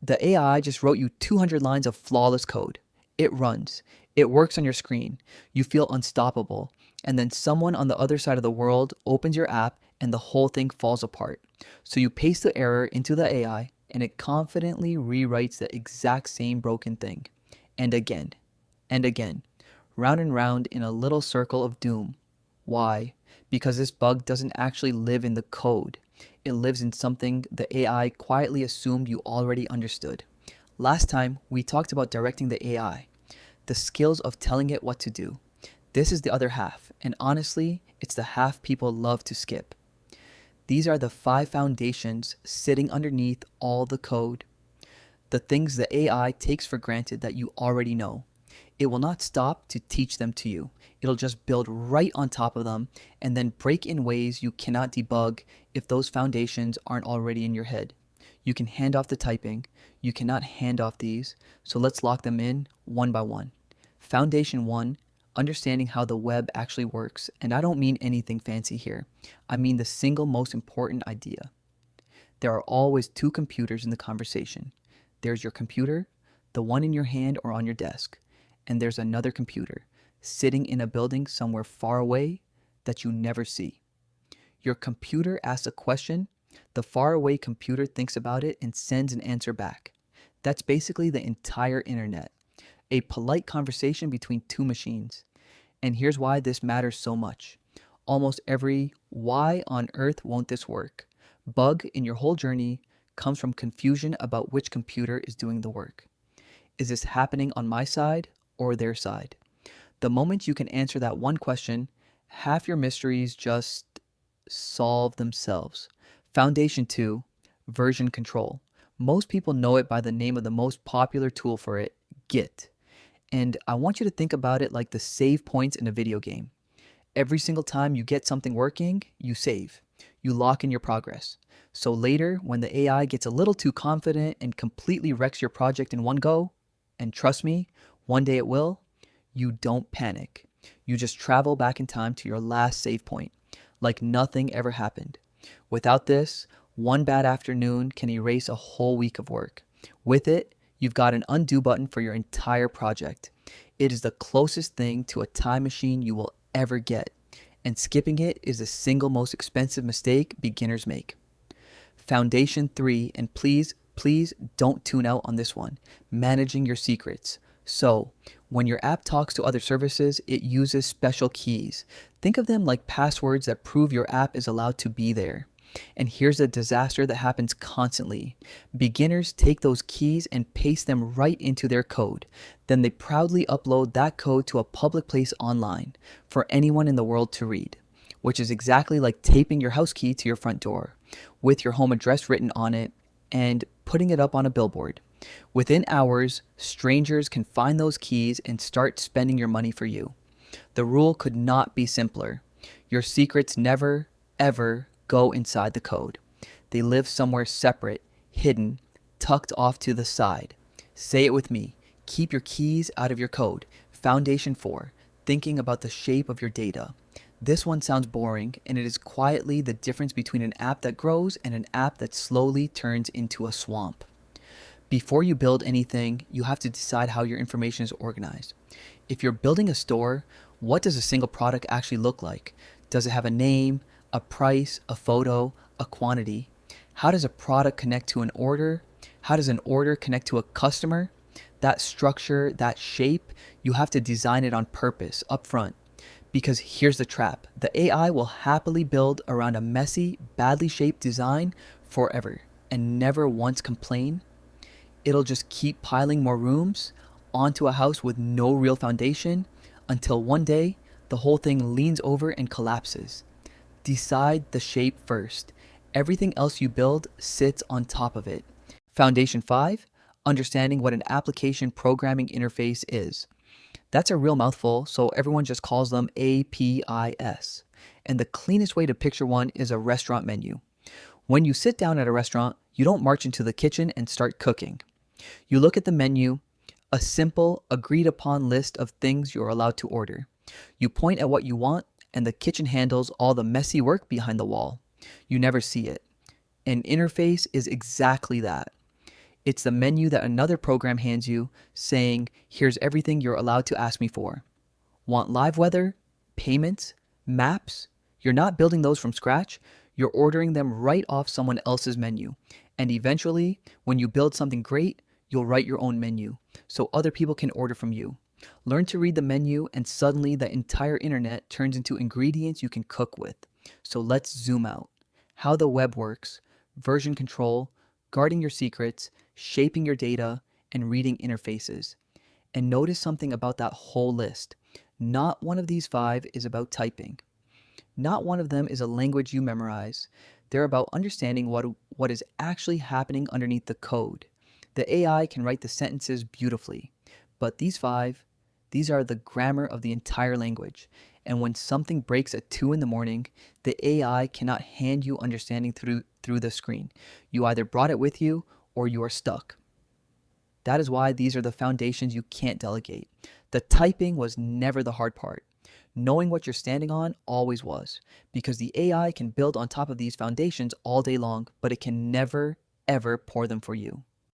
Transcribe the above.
The AI just wrote you 200 lines of flawless code. It runs. It works on your screen. You feel unstoppable. And then someone on the other side of the world opens your app and the whole thing falls apart. So you paste the error into the AI and it confidently rewrites the exact same broken thing. And again. And again. Round and round in a little circle of doom. Why? Because this bug doesn't actually live in the code. It lives in something the AI quietly assumed you already understood. Last time, we talked about directing the AI, the skills of telling it what to do. This is the other half, and honestly, it's the half people love to skip. These are the 5 foundations sitting underneath all the code. The things the AI takes for granted that you already know. It will not stop to teach them to you. It'll just build right on top of them and then break in ways you cannot debug if those foundations aren't already in your head. You can hand off the typing. You cannot hand off these. So let's lock them in one by one. Foundation 1, understanding how the web actually works. And I don't mean anything fancy here. I mean the single most important idea. There are always 2 computers in the conversation. There's your computer, the one in your hand or on your desk. And there's another computer sitting in a building somewhere far away that you never see. Your computer asks a question, the faraway computer thinks about it and sends an answer back. That's basically the entire internet, a polite conversation between 2 machines. And here's why this matters so much. Almost every "why on earth won't this work" bug in your whole journey comes from confusion about which computer is doing the work. Is this happening on my side or their side? The moment you can answer that one question, half your mysteries just solve themselves. Foundation 2, version control. Most people know it by the name of the most popular tool for it, Git. And I want you to think about it like the save points in a video game. Every single time you get something working, you save. You lock in your progress. So later, when the AI gets a little too confident and completely wrecks your project in one go, and trust me, one day it will, you don't panic. You just travel back in time to your last save point, like nothing ever happened. Without this, one bad afternoon can erase a whole week of work. With it, you've got an undo button for your entire project. It is the closest thing to a time machine you will ever get, and skipping it is the single most expensive mistake beginners make. Foundation 3, and please don't tune out on this one, managing your secrets. So, when your app talks to other services, it uses special keys. Think of them like passwords that prove your app is allowed to be there. And here's a disaster that happens constantly. Beginners take those keys and paste them right into their code. Then they proudly upload that code to a public place online for anyone in the world to read, which is exactly like taping your house key to your front door with your home address written on it and putting it up on a billboard. Within hours, strangers can find those keys and start spending your money for you. The rule could not be simpler. Your secrets never, ever go inside the code. They live somewhere separate, hidden, tucked off to the side. Say it with me. Keep your keys out of your code. Foundation 4, thinking about the shape of your data. This one sounds boring, and it is quietly the difference between an app that grows and an app that slowly turns into a swamp. Before you build anything, you have to decide how your information is organized. If you're building a store, what does a single product actually look like? Does it have a name, a price, a photo, a quantity? How does a product connect to an order? How does an order connect to a customer? That structure, that shape, you have to design it on purpose up front. Because here's the trap. The AI will happily build around a messy, badly shaped design forever and never once complain. It'll just keep piling more rooms onto a house with no real foundation until one day the whole thing leans over and collapses. Decide the shape first. Everything else you build sits on top of it. Foundation 5, understanding what an application programming interface is. That's a real mouthful, so everyone just calls them APIs. And the cleanest way to picture one is a restaurant menu. When you sit down at a restaurant, you don't march into the kitchen and start cooking. You look at the menu, a simple, agreed upon list of things you're allowed to order. You point at what you want, and the kitchen handles all the messy work behind the wall. You never see it. An interface is exactly that. It's the menu that another program hands you saying, here's everything you're allowed to ask me for. Want live weather, payments, maps? You're not building those from scratch. You're ordering them right off someone else's menu. And eventually, when you build something great, you'll write your own menu so other people can order from you. Learn to read the menu, and suddenly the entire internet turns into ingredients you can cook with. So let's zoom out. How the web works, version control, guarding your secrets, shaping your data, and reading interfaces. And notice something about that whole list. Not one of these 5 is about typing. Not one of them is a language you memorize. They're about understanding what is actually happening underneath the code. The AI can write the sentences beautifully, but these 5, these are the grammar of the entire language. And when something breaks at 2 in the morning, the AI cannot hand you understanding through the screen. You either brought it with you or you are stuck. That is why these are the foundations you can't delegate. The typing was never the hard part. Knowing what you're standing on always was, because the AI can build on top of these foundations all day long, but it can never, ever pour them for you.